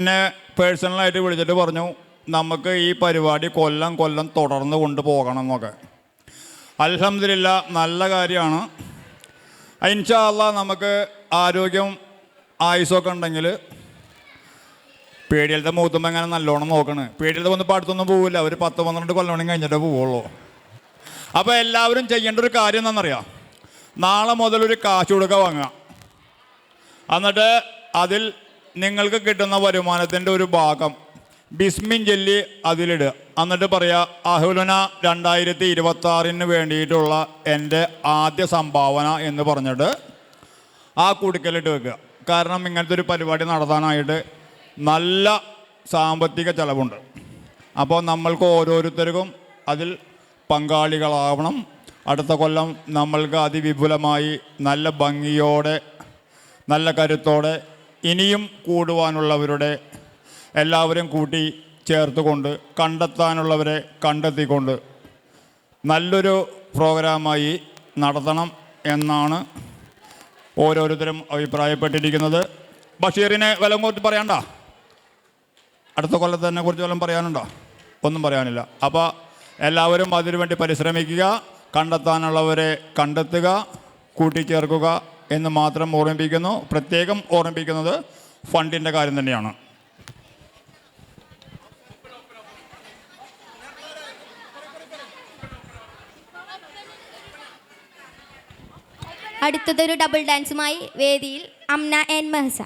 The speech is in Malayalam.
എന്നെ പേഴ്സണലായിട്ട് വിളിച്ചിട്ട് പറഞ്ഞു നമുക്ക് ഈ പരിപാടി കൊല്ലം കൊല്ലം തുടർന്ന് കൊണ്ടുപോകണം എന്നൊക്കെ. അൽഹംദുലില്ലാ, നല്ല കാര്യമാണ്. ഇൻഷാ അല്ലാഹ് നമുക്ക് ആരോഗ്യം ആയുസ്സൊക്കെ ഉണ്ടെങ്കിൽ പേടിയലത്തെ മൂത്തുമ്പോൾ എങ്ങനെ നല്ലോണം നോക്കണ്. പേടിയലത്തെ വന്ന് അടുത്തൊന്നും പോവില്ല, ഒരു 10-12 കൊല്ലം കഴിഞ്ഞിട്ടേ പോവുള്ളൂ. അപ്പോൾ എല്ലാവരും ചെയ്യേണ്ട ഒരു കാര്യം എന്താണെന്നറിയാം, നാളെ മുതൽ ഒരു കാശ് കൊടുക്കുക വാങ്ങുക. എന്നിട്ട് അതിൽ നിങ്ങൾക്ക് കിട്ടുന്ന വരുമാനത്തിൻ്റെ ഒരു ഭാഗം ബിസ്മിൻ ചൊല്ലി അതിലിടുക. എന്നിട്ട് പറയുക, അഹ്ലുന 2026 വേണ്ടിയിട്ടുള്ള എൻ്റെ ആദ്യ സംഭാവന എന്ന് പറഞ്ഞിട്ട് ആ കുടുക്കലിട്ട് വെക്കുക. കാരണം ഇങ്ങനത്തെ ഒരു പരിപാടി നടത്താനായിട്ട് നല്ല സാമ്പത്തിക ചെലവുണ്ട്. അപ്പോൾ നമ്മൾക്ക് ഓരോരുത്തർക്കും അതിൽ പങ്കാളികളാവണം. അടുത്ത കൊല്ലം നമ്മൾക്ക് അതിവിപുലമായി നല്ല ഭംഗിയോടെ നല്ല കരുത്തോടെ ഇനിയും കൂടുവാനുള്ളവരുടെ എല്ലാവരും കൂട്ടി ചേർത്തുകൊണ്ട് കണ്ടെത്താനുള്ളവരെ കണ്ടെത്തിക്കൊണ്ട് നല്ലൊരു പ്രോഗ്രാമായി നടത്തണം എന്നാണ് ഓരോരുത്തരും അഭിപ്രായപ്പെട്ടിരിക്കുന്നത്. ബഷീറിനെ വല്ലതും കുറിച്ച് പറയാനുണ്ടോ? അടുത്ത കൊല്ലത്തിനെ കുറിച്ച് വല്ലതും പറയാനുണ്ടോ? ഒന്നും പറയാനില്ല. അപ്പോൾ എല്ലാവരും അതിനുവേണ്ടി പരിശ്രമിക്കുക, കണ്ടെത്താനുള്ളവരെ കണ്ടെത്തുക, കൂട്ടിച്ചേർക്കുക എന്ന് മാത്രം ഓർമ്മിപ്പിക്കുന്നു. പ്രത്യേകം ഓർമ്മിപ്പിക്കുന്നത് ഫണ്ടിൻ്റെ കാര്യം തന്നെയാണ്. അടുത്തതൊരു ഡബിൾ ഡാൻസുമായി വേദിയിൽ അംന ആൻഡ് മെഹ്സ.